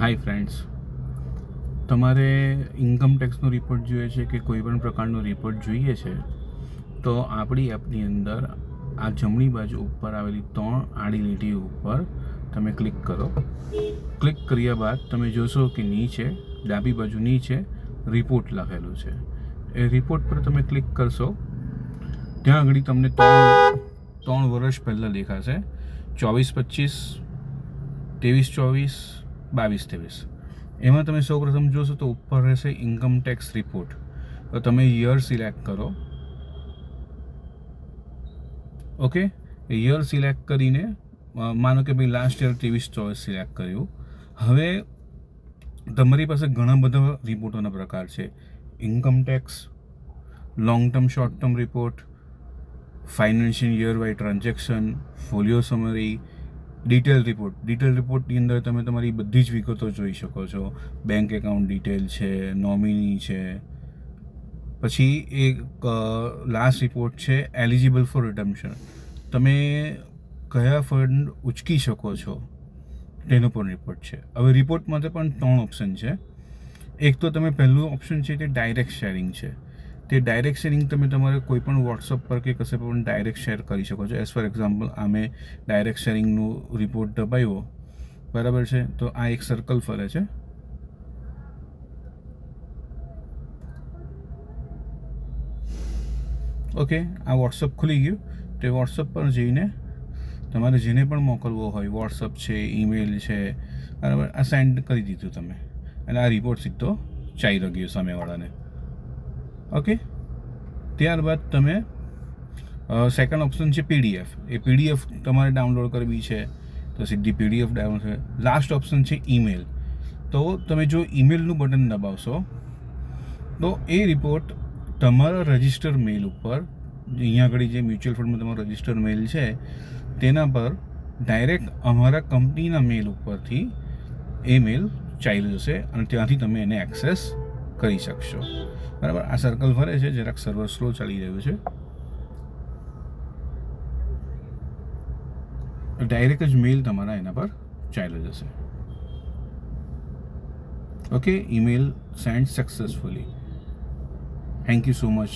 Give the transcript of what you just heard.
Hi friends, તમારે income ટેક્સનો report જોઈએ છે કે કોઈ પણ પ્રકારનો રિપોર્ટ જોઈએ છે તો આપણી એપની અંદર આ જમણી બાજુ ઉપર આવેલી 3 આડી લીટી ઉપર તમે ક્લિક કરો. ક્લિક કર્યા બાદ તમે જોશો કે નીચે ડાબી બાજુ નીચે રિપોર્ટ લખેલું છે. એ રિપોર્ટ પર તમે ક્લિક કરશો ત્યાં આગળ તમને 3 વર્ષ પહેલાં દેખાશે, 24-25, 23-24, 22-23. એમાં તમે સૌપ્રથમ જોશો તો ઉપર રહેશે ઇન્કમ ટેક્સ રિપોર્ટ. તો તમે યર સિલેક્ટ કરો. ઓકે, યર સિલેક્ટ કરીને માનો કે ભાઈ લાસ્ટ યર 23-24 સિલેક્ટ કર્યું. હવે તમારી પાસે ઘણા બધા રિપોર્ટોના પ્રકાર છે. Income tax, long term short term report, financial year wise transaction, folio summary, detail રિપોર્ટની અંદર તમે તમારી બધી જ વિગતો જોઈ શકો છો. બેંક એકાઉન્ટ ડિટેલ છે, નોમિની છે. પછી એક લાસ્ટ રિપોર્ટ છે એલિજિબલ ફોર રિડમ્પશન. તમે કયા ફંડ ઉચકી શકો છો તેનો પણ રિપોર્ટ છે. હવે રિપોર્ટ માટે પણ 3 ઓપ્શન છે. એક તો તમે પહેલું ઓપ્શન છે તે ડાયરેક્ટ શેરિંગ છે. તે ડાયરેક્ટ શેરિંગ તમે તમારે કોઈ પણ વોટ્સઅપ પર કે કશે પણ ડાયરેક્ટ શેર કરી શકો છો. એઝ ફોર એક્ઝામ્પલ અમે ડાયરેક્ટ શેરિંગનું રિપોર્ટ દબાવ્યો, બરાબર છે, તો આ એક સર્કલ ફરે છે. ઓકે, આ વોટ્સઅપ ખુલી ગયું. તે વોટ્સઅપ પર જઈને તમારે જેને પણ મોકલવો હોય, વોટ્સઅપ છે, ઈમેલ છે, બરાબર, આ સેન્ડ કરી દીધું તમે અને આ રિપોર્ટ સીધો ચાલી ગયો સામેવાળાને. ઓકે, ત્યારબાદ તમે સેકન્ડ ઓપ્શન છે પીડીએફ. એ પીડીએફ તમારે ડાઉનલોડ કરવી છે તો સીધી પીડીએફ ડાઉનલોડ છે. લાસ્ટ ઓપ્શન છે ઈમેલ. તો તમે જો ઈમેલનું બટન દબાવશો તો એ રિપોર્ટ તમારા રજિસ્ટર મેલ ઉપર, અહીંયા આગળ જે મ્યુચ્યુઅલ ફંડમાં તમારો રજિસ્ટર મેલ છે તેના પર ડાયરેક્ટ અમારા કંપનીના મેલ ઉપરથી એ મેલ ચાલી જશે અને ત્યાંથી તમે એને એક્સેસ કરી શકશો. બરાબર, આ સર્કલ ફરે છે, જરાક સર્વર સ્લો ચાલી રહ્યું છે. ડાયરેક્ટ જ મેલ તમારા એના પર ચાલ્યો જશે. Okay, email send successfully. Thank you so much.